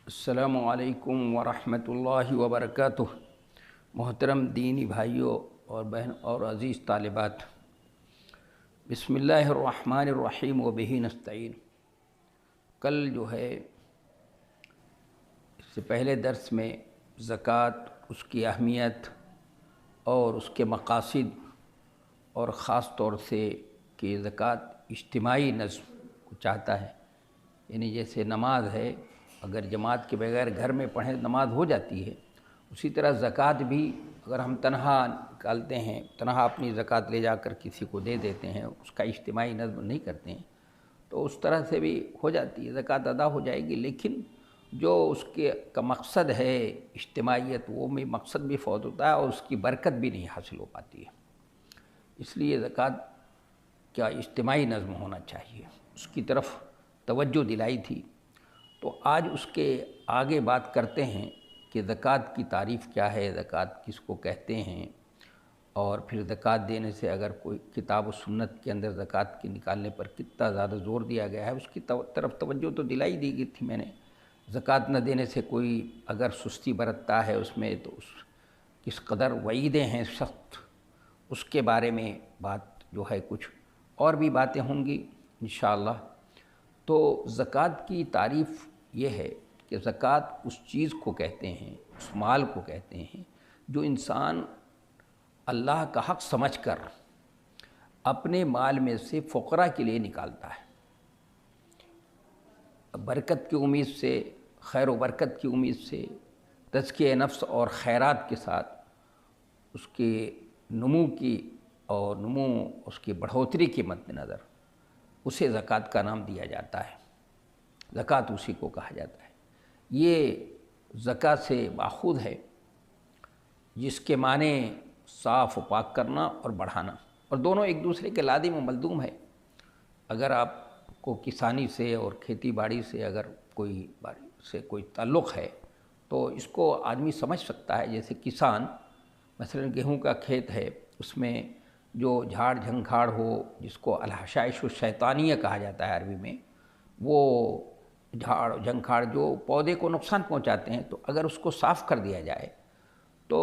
السلام علیکم ورحمۃ اللہ وبرکاتہ۔ محترم دینی بھائیوں اور بہن اور عزیز طالبات، بسم اللہ الرحمن الرحیم وبہ نستعین۔ کل جو ہے اس سے پہلے درس میں زکوٰۃ، اس کی اہمیت اور اس کے مقاصد، اور خاص طور سے کہ زکوٰۃ اجتماعی نظم کو چاہتا ہے، یعنی جیسے نماز ہے، اگر جماعت کے بغیر گھر میں پڑھیں نماز ہو جاتی ہے، اسی طرح زکوٰۃ بھی اگر ہم تنہا نکالتے ہیں، تنہا اپنی زکوٰۃ لے جا کر کسی کو دے دیتے ہیں، اس کا اجتماعی نظم نہیں کرتے ہیں، تو اس طرح سے بھی ہو جاتی ہے، زکوٰۃ ادا ہو جائے گی، لیکن جو اس کے کا مقصد ہے اجتماعیت، وہ بھی مقصد بھی فوت ہوتا ہے اور اس کی برکت بھی نہیں حاصل ہو پاتی ہے۔ اس لیے زکوٰۃ کا اجتماعی نظم ہونا چاہیے، اس کی طرف توجہ دلائی تھی۔ تو آج اس کے آگے بات کرتے ہیں کہ زکوٰۃ کی تعریف کیا ہے، زکوٰۃ کس کو کہتے ہیں، اور پھر زکوٰۃ دینے سے اگر کوئی کتاب و سنت کے اندر زکوٰۃ کے نکالنے پر کتنا زیادہ زور دیا گیا ہے، اس کی طرف توجہ تو دلائی دی گئی تھی میں نے۔ زکوٰۃ نہ دینے سے کوئی اگر سستی برتتا ہے اس میں، تو اس کس قدر وعیدیں ہیں سخت، اس کے بارے میں بات جو ہے کچھ اور بھی باتیں ہوں گی انشاءاللہ۔ تو زکوٰۃ کی تعریف یہ ہے کہ زکوٰۃ اس چیز کو کہتے ہیں، اس مال کو کہتے ہیں جو انسان اللہ کا حق سمجھ کر اپنے مال میں سے فقراء کے لیے نکالتا ہے، برکت کی امید سے، خیر و برکت کی امید سے، تزکیہ نفس اور خیرات کے ساتھ اس کے نمو کی اور اس کی بڑھوتری کے مد نظر اسے زکوٰۃ کا نام دیا جاتا ہے، زکوٰۃ اسی کو کہا جاتا ہے۔ یہ زکوٰۃ سے ماخوذ ہے، جس کے معنی صاف و پاک کرنا اور بڑھانا، اور دونوں ایک دوسرے کے لازم و ملزوم ہے۔ اگر آپ کو کسانی سے اور کھیتی باڑی سے اگر کوئی تعلق ہے تو اس کو آدمی سمجھ سکتا ہے۔ جیسے کسان مثلا گیہوں کا کھیت ہے، اس میں جو جھاڑ جھنکھاڑ ہو، جس کو الحشائش الشیطانیہ کہا جاتا ہے عربی میں، وہ جھاڑ جھنکھاڑ جو پودے کو نقصان پہنچاتے ہیں، تو اگر اس کو صاف کر دیا جائے تو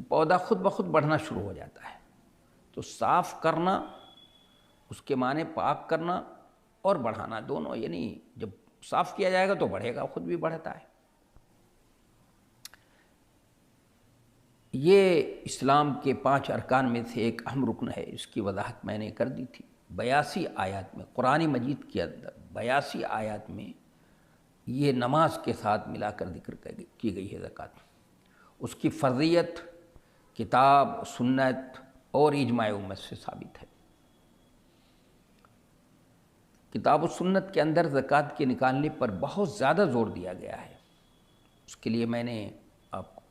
پودا خود بخود بڑھنا شروع ہو جاتا ہے۔ تو صاف کرنا، اس کے معنی پاک کرنا اور بڑھانا دونوں، یعنی جب صاف کیا جائے گا تو بڑھے گا، خود بھی بڑھتا ہے۔ یہ اسلام کے 5 ارکان میں سے ایک اہم رکن ہے، اس کی وضاحت میں نے کر دی تھی۔ 82 آیات میں، قرآن مجید کے اندر 82 آیات میں یہ نماز کے ساتھ ملا کر ذکر کی گئی ہے زکوٰۃ۔ اس کی فرضیت کتاب، سنت اور اجماع امت سے ثابت ہے۔ کتاب و سنت کے اندر زکوٰۃ کے نکالنے پر بہت زیادہ زور دیا گیا ہے۔ اس کے لیے میں نے آپ کو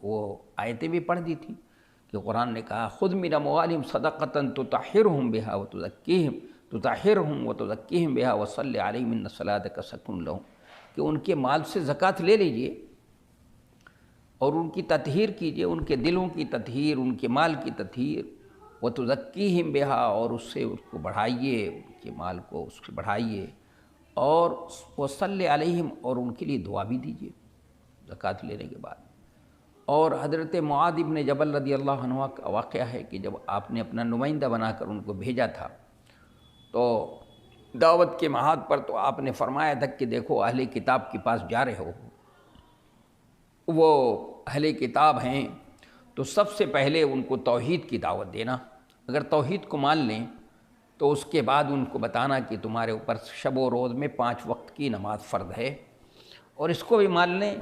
وہ آیتیں بھی پڑھ دی تھیں کہ قرآن نے کہا خذ من اموالہم صدقۃ تطہرہم بہا وتزکیہم بہا وصلی علیہم ان صلاتک سکن لہم، کہ ان کے مال سے زکوٰۃ لے لیجئے اور ان کی تطہیر کیجئے، ان کے دلوں کی تطہیر، ان کے مال کی تطہیر، وتزکیہم بہا، اور اس سے اس کو بڑھائیے، ان کے مال کو اس سے بڑھائیے، اور وصلی علیہم، اور ان کے لیے دعا بھی دیجئے زکوٰۃ لینے کے بعد۔ اور حضرت معاذ بن جبل رضی اللہ عنہ کا واقعہ ہے کہ جب آپ نے اپنا نمائندہ بنا کر ان کو بھیجا تھا تو دعوت کے معاد پر، تو آپ نے فرمایا تھا کہ دیکھو اہل کتاب کے پاس جا رہے ہو، وہ اہل کتاب ہیں تو سب سے پہلے ان کو توحید کی دعوت دینا، اگر توحید کو مان لیں تو اس کے بعد ان کو بتانا کہ تمہارے اوپر شب و روز میں 5 وقت کی نماز فرض ہے، اور اس کو بھی مان لیں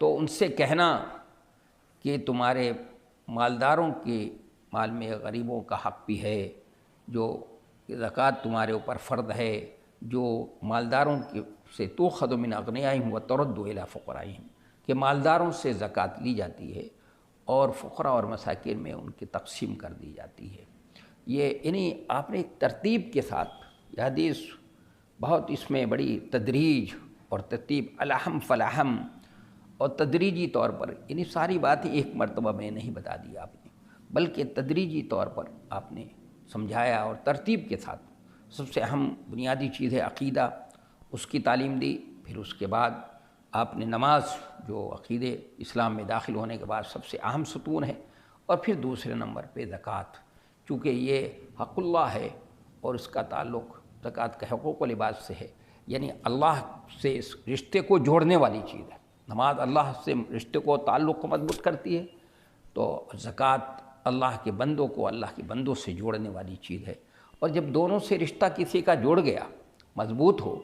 تو ان سے کہنا کہ تمہارے مالداروں کے مال میں غریبوں کا حق بھی ہے، جو زکوٰۃ تمہارے اوپر فرض ہے، جو مالداروں سے تؤخذ من اغنیائہم وترد الی فقرائہم، کہ مالداروں سے زکوٰۃ لی جاتی ہے اور فقراء اور مساکین میں ان کی تقسیم کر دی جاتی ہے۔ یہ یعنی آپ نے ترتیب کے ساتھ، یہ حدیث بہت اس میں بڑی تدریج اور ترتیب، الاہم فالاہم، اور تدریجی طور پر، یعنی ساری باتیں ایک مرتبہ میں نہیں بتا دی آپ نے، بلکہ تدریجی طور پر آپ نے سمجھایا اور ترتیب کے ساتھ۔ سب سے اہم بنیادی چیز ہے عقیدہ، اس کی تعلیم دی، پھر اس کے بعد آپ نے نماز جو عقیدے اسلام میں داخل ہونے کے بعد سب سے اہم ستون ہے، اور پھر دوسرے نمبر پہ زکوٰۃ، چونکہ یہ حق اللہ ہے اور اس کا تعلق زکوٰۃ کا حقوق و لباس سے ہے، یعنی اللہ سے اس رشتے کو جوڑنے والی چیز ہے۔ نماز اللہ سے رشتے کو تعلق کو مضبوط کرتی ہے، تو زکوٰۃ اللہ کے بندوں کو اللہ کے بندوں سے جوڑنے والی چیز ہے، اور جب دونوں سے رشتہ کسی کا جڑ گیا، مضبوط ہو،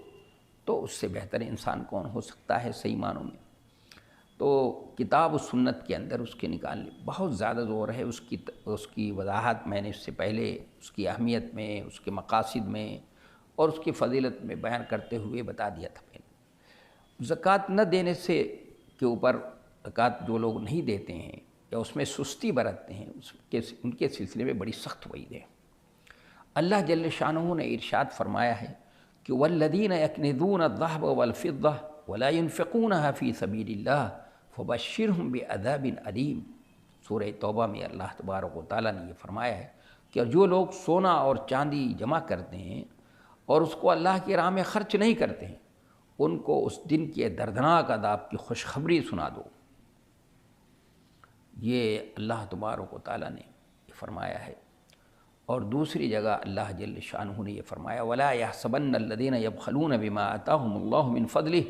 تو اس سے بہتر انسان کون ہو سکتا ہے صحیح معنوں میں۔ تو کتاب و سنت کے اندر اس کے نکالنے بہت زیادہ زور ہے، اس کی وضاحت میں نے اس سے پہلے اس کی اہمیت میں، اس کے مقاصد میں اور اس کی فضیلت میں بیان کرتے ہوئے بتا دیا تھا میں نے۔ زکوٰۃ نہ دینے سے کے اوپر، زکوٰۃ جو لوگ نہیں دیتے ہیں یا اس میں سستی برتتے ہیں، ان کے سلسلے میں بڑی سخت وعید ہے۔ اللہ جل شانہ نے ارشاد فرمایا ہے کہ والذین یکنزون الذہب والفضہ ولا ينفقونها فی سبیل اللہ فبشرہم بعذاب علیم۔ سورہ توبہ میں اللہ تبارک و تعالیٰ نے یہ فرمایا ہے کہ جو لوگ سونا اور چاندی جمع کرتے ہیں اور اس کو اللہ کی راہ میں خرچ نہیں کرتے ہیں، ان کو اس دن کے دردناک عذاب کی خوشخبری سنا دو۔ یہ اللہ تبارک و تعالیٰ نے فرمایا ہے۔ اور دوسری جگہ اللہ جل شانہ نے یہ فرمایا وَلَا يَحْسَبَنَّ الَّذِينَ يَبْخَلُونَ بِمَا آتَاهُمُ اللَّهُ مِنْ فَضْلِهِ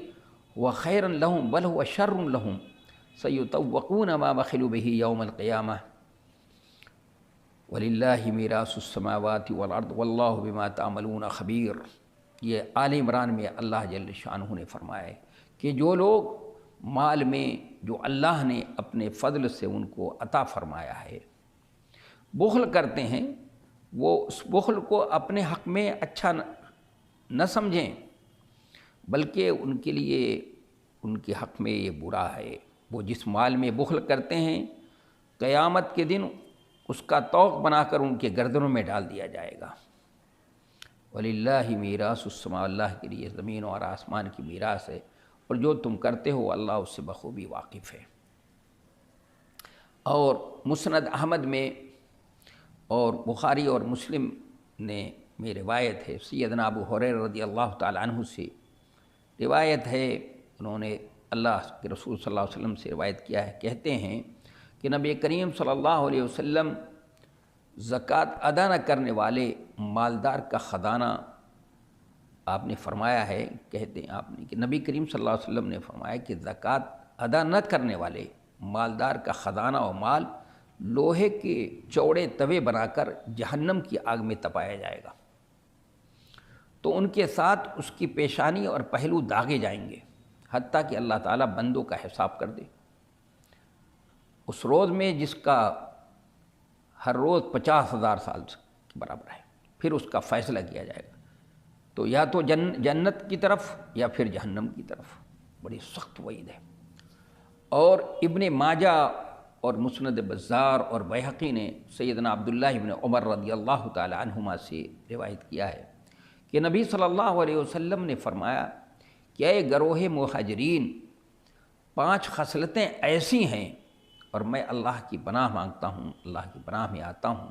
وَخَيْرًا لَهُمْ بَلْ هُوَ شَرٌّ لَهُمْ سَيُطَوَّقُونَ مَا بَخِلُوا بِهِ يَوْمَ الْقِيَامَةِ وَلِلَّهِ مِيرَاثُ السَّمَاوَاتِ وَالْأَرْضِ وَاللَّهُ بِمَا تَعْمَلُونَ خَبِيرٌ۔ یہ آل عمران میں اللہ جل شانہ نے فرمایا ہے کہ جو لوگ مال میں جو اللہ نے اپنے فضل سے ان کو عطا فرمایا ہے بخل کرتے ہیں، وہ اس بخل کو اپنے حق میں اچھا نہ سمجھیں، بلکہ ان کے لیے ان کے حق میں یہ برا ہے۔ وہ جس مال میں بخل کرتے ہیں، قیامت کے دن اس کا طوق بنا کر ان کے گردنوں میں ڈال دیا جائے گا۔ وَلِلَّهِ مِيرَاثُ السَّمَاوَاتِ، اللہ کے لیے زمین اور آسمان کی میراث ہے، اور جو تم کرتے ہو اللہ اس سے بخوبی واقف ہے۔ اور مسند احمد میں اور بخاری اور مسلم میں روایت ہے، سیدنا ابو ہریرہ رضی اللہ تعالی عنہ سے روایت ہے، انہوں نے اللہ کے رسول صلی اللہ علیہ وسلم سے روایت کیا ہے، کہتے ہیں کہ نبی کریم صلی اللہ علیہ وسلم زکوٰۃ ادا نہ کرنے والے مالدار کا خزانہ آپ نے فرمایا ہے، کہتے ہیں آپ نے کہ نبی کریم صلی اللہ علیہ وسلم نے فرمایا کہ زکوٰۃ ادا نہ کرنے والے مالدار کا خزانہ و مال لوہے کے چوڑے توے بنا کر جہنم کی آگ میں تپایا جائے گا، تو ان کے ساتھ اس کی پیشانی اور پہلو داغے جائیں گے، حتیٰ کہ اللہ تعالیٰ بندوں کا حساب کر دے۔ اس روز میں جس کا ہر روز 50,000 سال کے برابر ہے، پھر اس کا فیصلہ کیا جائے گا، تو یا تو جنت کی طرف یا پھر جہنم کی طرف۔ بڑی سخت وعید ہے۔ اور ابن ماجہ اور مسند بزار اور بیہقی نے سیدنا عبداللہ ابن عمر رضی اللہ تعالی عنہما سے روایت کیا ہے کہ نبی صلی اللہ علیہ وسلم نے فرمایا کہ اے گروہ مہاجرین، 5 خصلتیں ایسی ہیں، اور میں اللہ کی پناہ مانگتا ہوں، اللہ کی پناہ میں آتا ہوں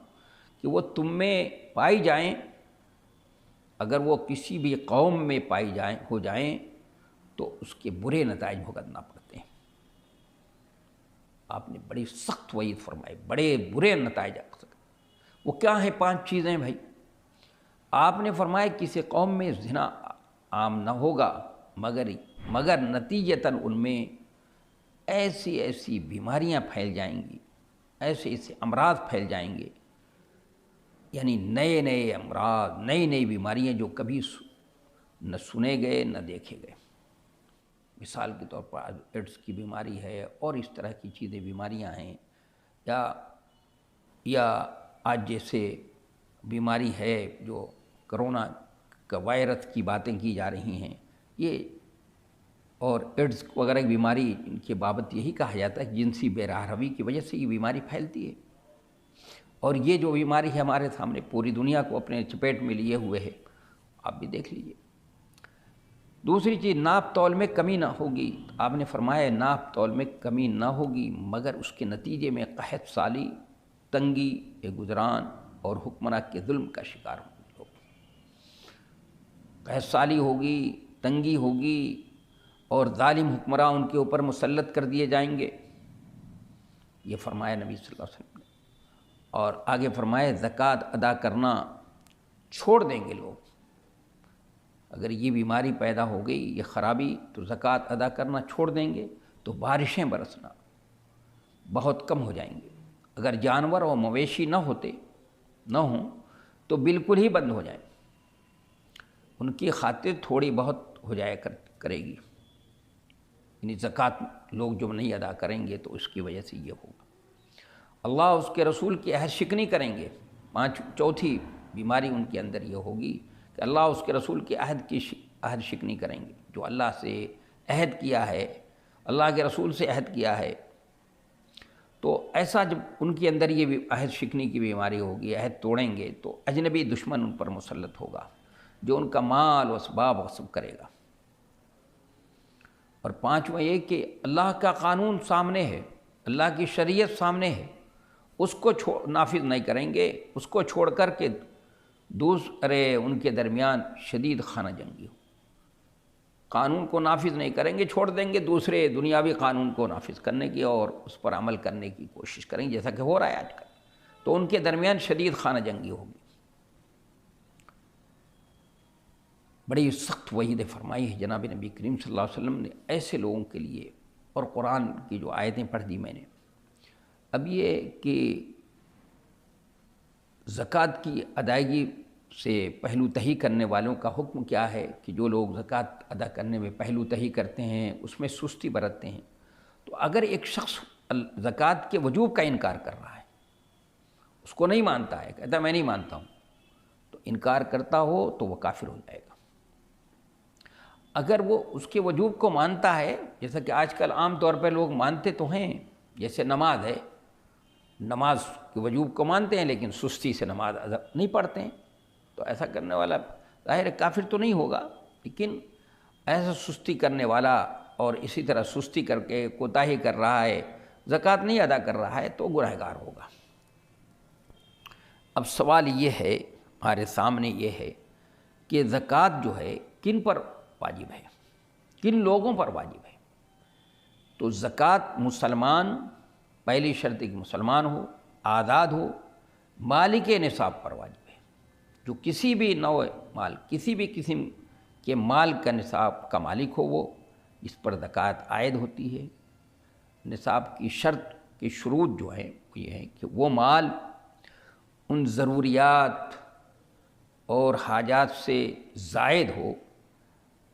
کہ وہ تم میں پائی جائیں، اگر وہ کسی بھی قوم میں ہو جائیں تو اس کے برے نتائج بھگتنا پڑتے ہیں۔ آپ نے بڑی سخت وعید فرمائی، بڑے برے نتائج آ سکتے۔ وہ کیا ہیں 5 چیزیں بھائی؟ آپ نے فرمایا کسی قوم میں زنا عام نہ ہوگا، مگر نتیجتاً ان میں ایسی بیماریاں پھیل جائیں گی، ایسے امراض پھیل جائیں گے، یعنی نئے امراض، نئی بیماریاں جو کبھی نہ سنے گئے نہ دیکھے گئے۔ مثال کے طور پر ایڈس کی بیماری ہے اور اس طرح کی چیزیں بیماریاں ہیں، یا آج جیسے بیماری ہے جو کرونا کا وائرس کی باتیں کی جا رہی ہیں، یہ اور ایڈس وغیرہ کی بیماری، ان کے بابت یہی کہا جاتا ہے کہ جنسی بے راہ روی کی وجہ سے یہ بیماری پھیلتی ہے۔ اور یہ جو بیماری ہے ہمارے سامنے پوری دنیا کو اپنے چپیٹ میں لیے ہوئے ہے، آپ بھی دیکھ لیجئے۔ دوسری چیز، ناپ تول میں کمی نہ ہوگی۔ آپ نے فرمایا ناپ تول میں کمی نہ ہوگی، مگر اس کے نتیجے میں قحط سالی، تنگی گزران اور حکمراں کے ظلم کا شکار ہوں گے لوگ۔ قحط سالی ہوگی، تنگی ہوگی، اور ظالم حکمراں ان کے اوپر مسلط کر دیے جائیں گے، یہ فرمایا نبی صلی اللہ علیہ وسلم نے۔ اور آگے فرمایا زکوٰۃ ادا کرنا چھوڑ دیں گے لوگ، اگر یہ بیماری پیدا ہو گئی، یہ خرابی، تو زکوٰۃ ادا کرنا چھوڑ دیں گے تو بارشیں برسنا بہت کم ہو جائیں گے۔ اگر جانور اور مویشی نہ ہوں تو بالکل ہی بند ہو جائیں، ان کی خاطر تھوڑی بہت ہو جائے کرے گی، یعنی زکوٰۃ لوگ جو نہیں ادا کریں گے تو اس کی وجہ سے یہ ہوگا۔ اللہ اس کے رسول کی عہد شکنی کریں گے، چوتھی بیماری ان کے اندر یہ ہوگی کہ اللہ اس کے رسول کی عہد شکنی کریں گے، جو اللہ سے عہد کیا ہے، اللہ کے رسول سے عہد کیا ہے، تو ایسا جب ان کے اندر یہ عہد شکنی کی بیماری ہوگی، عہد توڑیں گے، تو اجنبی دشمن ان پر مسلط ہوگا جو ان کا مال و اسباب غصب کرے گا۔ اور پانچواں یہ کہ اللہ کا قانون سامنے ہے، اللہ کی شریعت سامنے ہے، اس کو نافذ نہیں کریں گے، اس کو چھوڑ کر کے دوسرے ان کے درمیان شدید خانہ جنگی ہو، قانون کو نافذ نہیں کریں گے، چھوڑ دیں گے دوسرے دنیاوی قانون کو نافذ کرنے کی اور اس پر عمل کرنے کی کوشش کریں گے، جیسا کہ ہو رہا ہے آج کل، تو ان کے درمیان شدید خانہ جنگی ہوگی۔ بڑی سخت وعید فرمائی ہے جناب نبی کریم صلی اللہ علیہ وسلم نے ایسے لوگوں کے لیے، اور قرآن کی جو آیتیں پڑھ دی میں نے۔ اب یہ کہ زکوٰۃ کی ادائیگی سے پہلو تہی کرنے والوں کا حکم کیا ہے، کہ جو لوگ زکوٰۃ ادا کرنے میں پہلو تہی کرتے ہیں، اس میں سستی برتتے ہیں، تو اگر ایک شخص زکوٰۃ کے وجوب کا انکار کر رہا ہے، اس کو نہیں مانتا ہے، کہتا ہے میں نہیں مانتا ہوں، تو انکار کرتا ہو تو وہ کافر ہو جائے گا۔ اگر وہ اس کے وجوب کو مانتا ہے، جیسا کہ آج کل عام طور پہ لوگ مانتے تو ہیں، جیسے نماز ہے، نماز کے وجوب کو مانتے ہیں لیکن سستی سے نماز ادا نہیں پڑھتے ہیں، تو ایسا کرنے والا ظاہر کافر تو نہیں ہوگا، لیکن ایسا سستی کرنے والا اور اسی طرح سستی کر کے کوتاہی کر رہا ہے، زکوٰۃ نہیں ادا کر رہا ہے، تو گنہگار ہوگا۔ اب سوال یہ ہے، ہمارے سامنے یہ ہے کہ زکوٰۃ جو ہے کن پر واجب ہے، کن لوگوں پر واجب ہے؟ تو زکوٰۃ مسلمان، پہلی شرط کہ مسلمان ہو، آزاد ہو، مالک نصاب پر واجب ہے، جو کسی بھی نوع مال، کسی بھی قسم کے مال کا نصاب کا مالک ہو، وہ اس پر زکوٰۃ عائد ہوتی ہے۔ نصاب کی شرط کی شروط جو ہیں وہ یہ ہے کہ وہ مال ان ضروریات اور حاجات سے زائد ہو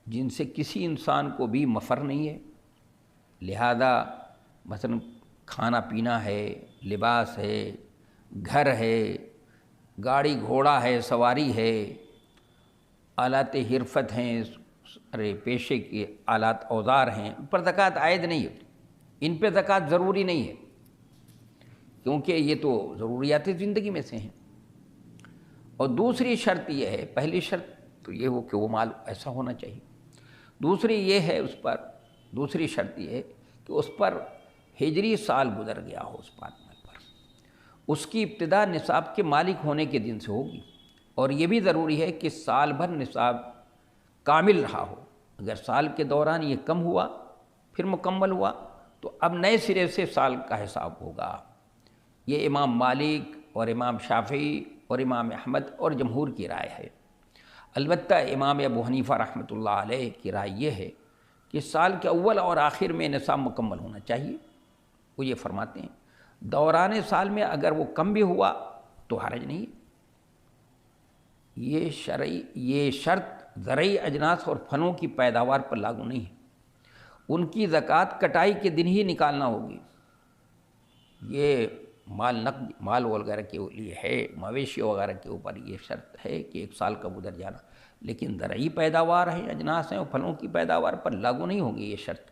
جن سے کسی انسان کو بھی مفر نہیں ہے، لہذا مثلا کھانا پینا ہے، لباس ہے، گھر ہے، گاڑی گھوڑا ہے، سواری ہے، آلات حرفت ہیں، پیشے کے آلات اوزار ہیں، ان پر زکوٰۃ عائد نہیں ہوتی، ان پہ زکوٰۃ ضروری نہیں ہے، کیونکہ یہ تو ضروریات زندگی میں سے ہیں۔ اور دوسری شرط یہ ہے، پہلی شرط تو یہ ہو کہ وہ مال ایسا ہونا چاہیے، دوسری یہ ہے اس پر، دوسری شرط یہ ہے کہ اس پر ہجری سال گزر گیا ہو، اس مال پر اس کی ابتدا نصاب کے مالک ہونے کے دن سے ہوگی، اور یہ بھی ضروری ہے کہ سال بھر نصاب کامل رہا ہو، اگر سال کے دوران یہ کم ہوا پھر مکمل ہوا تو اب نئے سرے سے سال کا حساب ہوگا۔ یہ امام مالک اور امام شافعی اور امام احمد اور جمہور کی رائے ہے۔ البتہ امام ابو حنیفہ رحمۃ اللہ علیہ کی رائے یہ ہے کہ سال کے اول اور آخر میں نصاب مکمل ہونا چاہیے۔ وہ یہ فرماتے ہیں دوران سال میں اگر وہ کم بھی ہوا تو حرج نہیں ہے۔ یہ شرط زرعی اجناس اور پھلوں کی پیداوار پر لاگو نہیں ہے، ان کی زکوٰۃ کٹائی کے دن ہی نکالنا ہوگی۔ یہ مال وغیرہ کے لیے ہے، مویشی وغیرہ کے اوپر یہ شرط ہے کہ ایک سال کا گزر جانا، لیکن زرعی پیداوار ہے، اجناس ہیں اور پھلوں کی پیداوار پر لاگو نہیں ہوگی یہ شرط،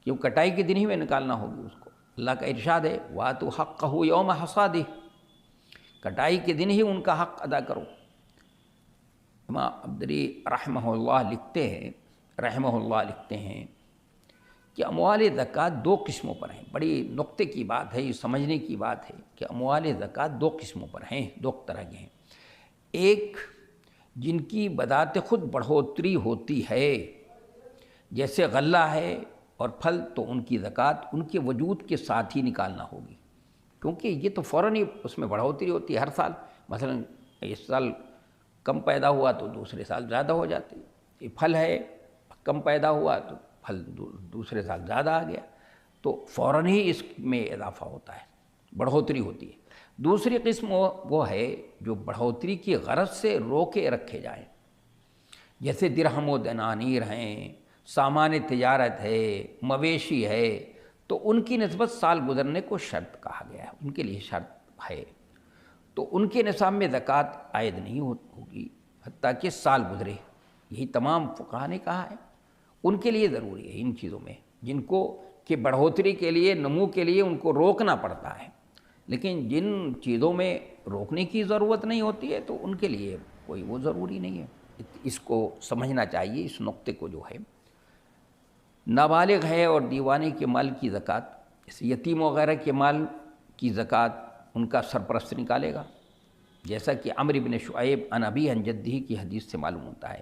کہ وہ کٹائی کے دن ہی میں نکالنا ہوگی اس کو۔ اللہ کا ارشاد ہے وَآتُوا حَقَّهُ يَوْمَ حَصَادِهِ، کٹائی کے دن ہی ان کا حق ادا کرو۔ امام عبدری رحمہ اللہ لکھتے ہیں کہ اموال زکوٰۃ دو قسموں پر ہیں۔ بڑی نقطے کی بات ہے، یہ سمجھنے کی بات ہے کہ اموال زکوٰۃ دو قسموں پر ہیں، دو طرح کے ہیں۔ ایک جن کی بذات خود بڑھوتری ہوتی ہے جیسے غلہ ہے اور پھل، تو ان کی زکوٰۃ ان کے وجود کے ساتھ ہی نکالنا ہوگی، کیونکہ یہ تو فوراً ہی اس میں بڑھوتری ہوتی ہے ہر سال۔ مثلا اس سال کم پیدا ہوا تو دوسرے سال زیادہ ہو جاتی، یہ پھل ہے کم پیدا ہوا تو پھل دوسرے سال زیادہ آ گیا، تو فوراً ہی اس میں اضافہ ہوتا ہے، بڑھوتری ہوتی ہے۔ دوسری قسم وہ ہے جو بڑھوتری کی غرض سے روکے رکھے جائیں، جیسے درہم و دنانیر ہیں، سامان تجارت ہے، مویشی ہے، تو ان کی نسبت سال گزرنے کو شرط کہا گیا ہے، ان کے لیے شرط ہے، تو ان کے نصاب میں زکوٰۃ عائد نہیں ہوگی حتیٰ کہ سال گزرے۔ یہی تمام فقہاء نے کہا ہے، ان کے لیے ضروری ہے ان چیزوں میں جن کو کہ بڑھوتری کے لیے، نمو کے لیے ان کو روکنا پڑتا ہے، لیکن جن چیزوں میں روکنے کی ضرورت نہیں ہوتی ہے تو ان کے لیے کوئی وہ ضروری نہیں ہے۔ اس کو سمجھنا چاہیے، اس نقطے کو جو ہے۔ نابالغ ہے اور دیوانے کے مال کی زکوٰۃ، اس یتیم وغیرہ کے مال کی زکوٰۃ ان کا سرپرست نکالے گا، جیسا کہ عمرو بن شعیب عن ابی عن جدہ کی حدیث سے معلوم ہوتا ہے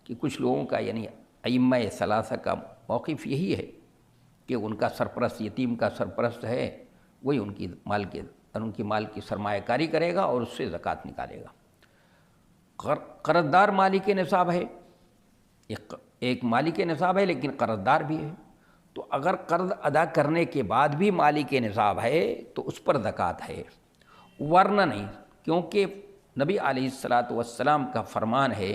کہ کچھ لوگوں کا یعنی ائمہ ثلاثہ کا موقف یہی ہے کہ ان کا سرپرست، یتیم کا سرپرست ہے، وہی ان کی مال کی سرمایہ کاری کرے گا اور اس سے زکوٰۃ نکالے گا۔ قرضدار مالک نصاب ہے، ایک مالک نصاب ہے لیکن قرضدار بھی ہے، تو اگر قرض ادا کرنے کے بعد بھی مالک نصاب ہے تو اس پر زکوٰۃ ہے، ورنہ نہیں، کیونکہ نبی علیہ الصلاۃ والسلام کا فرمان ہے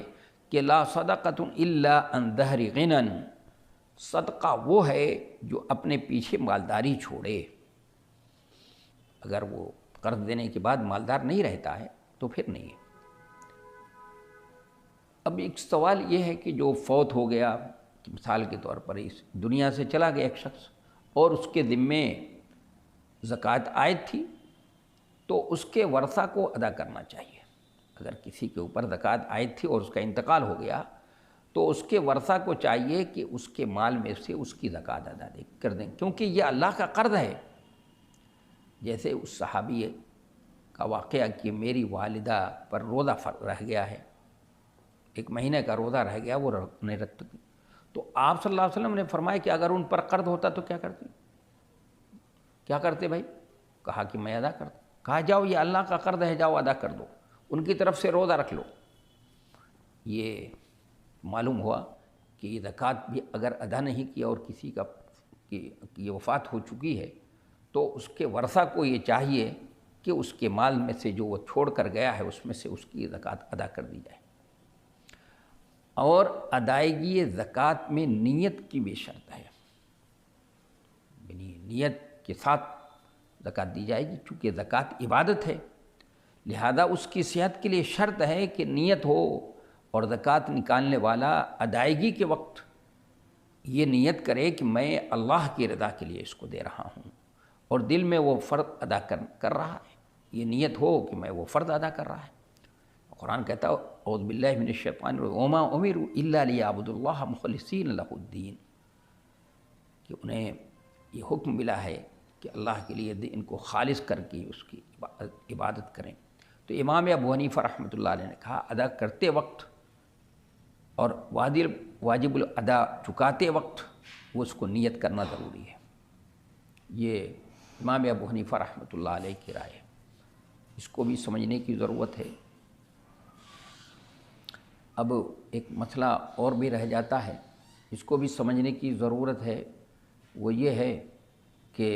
کہ لا صدقۃ الا عن ظہر غنی، صدقہ وہ ہے جو اپنے پیچھے مالداری چھوڑے۔ اگر وہ قرض دینے کے بعد مالدار نہیں رہتا ہے تو پھر نہیں ہے۔ اب ایک سوال یہ ہے کہ جو فوت ہو گیا، مثال کے طور پر اس دنیا سے چلا گیا ایک شخص اور اس کے ذمے زکوٰۃ عائد تھی، تو اس کے ورثہ کو ادا کرنا چاہیے۔ اگر کسی کے اوپر زکوٰۃ عائد تھی اور اس کا انتقال ہو گیا تو اس کے ورثہ کو چاہیے کہ اس کے مال میں سے اس کی زکوٰۃ ادا کر دیں، کیونکہ یہ اللہ کا قرض ہے۔ جیسے اس صحابی کا واقعہ کہ میری والدہ پر روزہ رہ گیا ہے، 1 مہینے کا روزہ رہ گیا، وہ نہیں رکھتی، تو آپ صلی اللہ علیہ وسلم نے فرمایا کہ اگر ان پر قرض ہوتا تو کیا کرتے بھائی؟ کہا کہ میں ادا کرتا۔ کہا جاؤ یہ اللہ کا قرض ہے، جاؤ ادا کر دو، ان کی طرف سے روزہ رکھ لو۔ یہ معلوم ہوا کہ یہ زکوٰۃ بھی اگر ادا نہیں کیا اور کسی کا کی وفات ہو چکی ہے تو اس کے ورثہ کو یہ چاہیے کہ اس کے مال میں سے جو وہ چھوڑ کر گیا ہے اس میں سے اس کی زکوٰۃ ادا کر دی جائے۔ اور ادائیگی زکوٰۃ میں نیت کی بھی شرط ہے، یعنی نیت کے ساتھ زکوٰۃ دی جائے گی، چونکہ زکوٰۃ عبادت ہے، لہذا اس کی صحت کے لیے شرط ہے کہ نیت ہو، اور زکوٰۃ نکالنے والا ادائیگی کے وقت یہ نیت کرے کہ میں اللہ کی رضا کے لیے اس کو دے رہا ہوں، اور دل میں وہ فرض ادا کر رہا ہے، یہ نیت ہو کہ میں وہ فرض ادا کر رہا ہے۔ قرآن کہتا ہے اعوذ باللہ من الشیطان الرجیم وما امروا الا لیعبدوا اللہ مخلصین لہ الدین، کہ انہیں یہ حکم ملا ہے کہ اللہ کے لیے دین کو خالص کر کے اس کی عبادت کریں۔ تو امام ابو حنیفہ رحمۃ اللہ علیہ نے کہا ادا کرتے وقت اور واجب الادا چکاتے وقت وہ اس کو نیت کرنا ضروری ہے۔ یہ امام ابو حنیفہ رحمۃ اللہ علیہ کی رائے ہے، اس کو بھی سمجھنے کی ضرورت ہے۔ اب ایک مسئلہ اور بھی رہ جاتا ہے، اس کو بھی سمجھنے کی ضرورت ہے، وہ یہ ہے کہ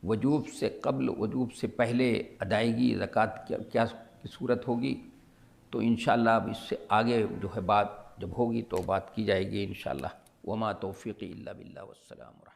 وجوب سے قبل، وجوب سے پہلے ادائیگی زکوٰۃ کیا صورت ہوگی، تو انشاءاللہ اب اس سے آگے جو ہے بات جب ہوگی تو بات کی جائے گی انشاءاللہ۔ وما توفیقی الا باللہ والسلام علیکم۔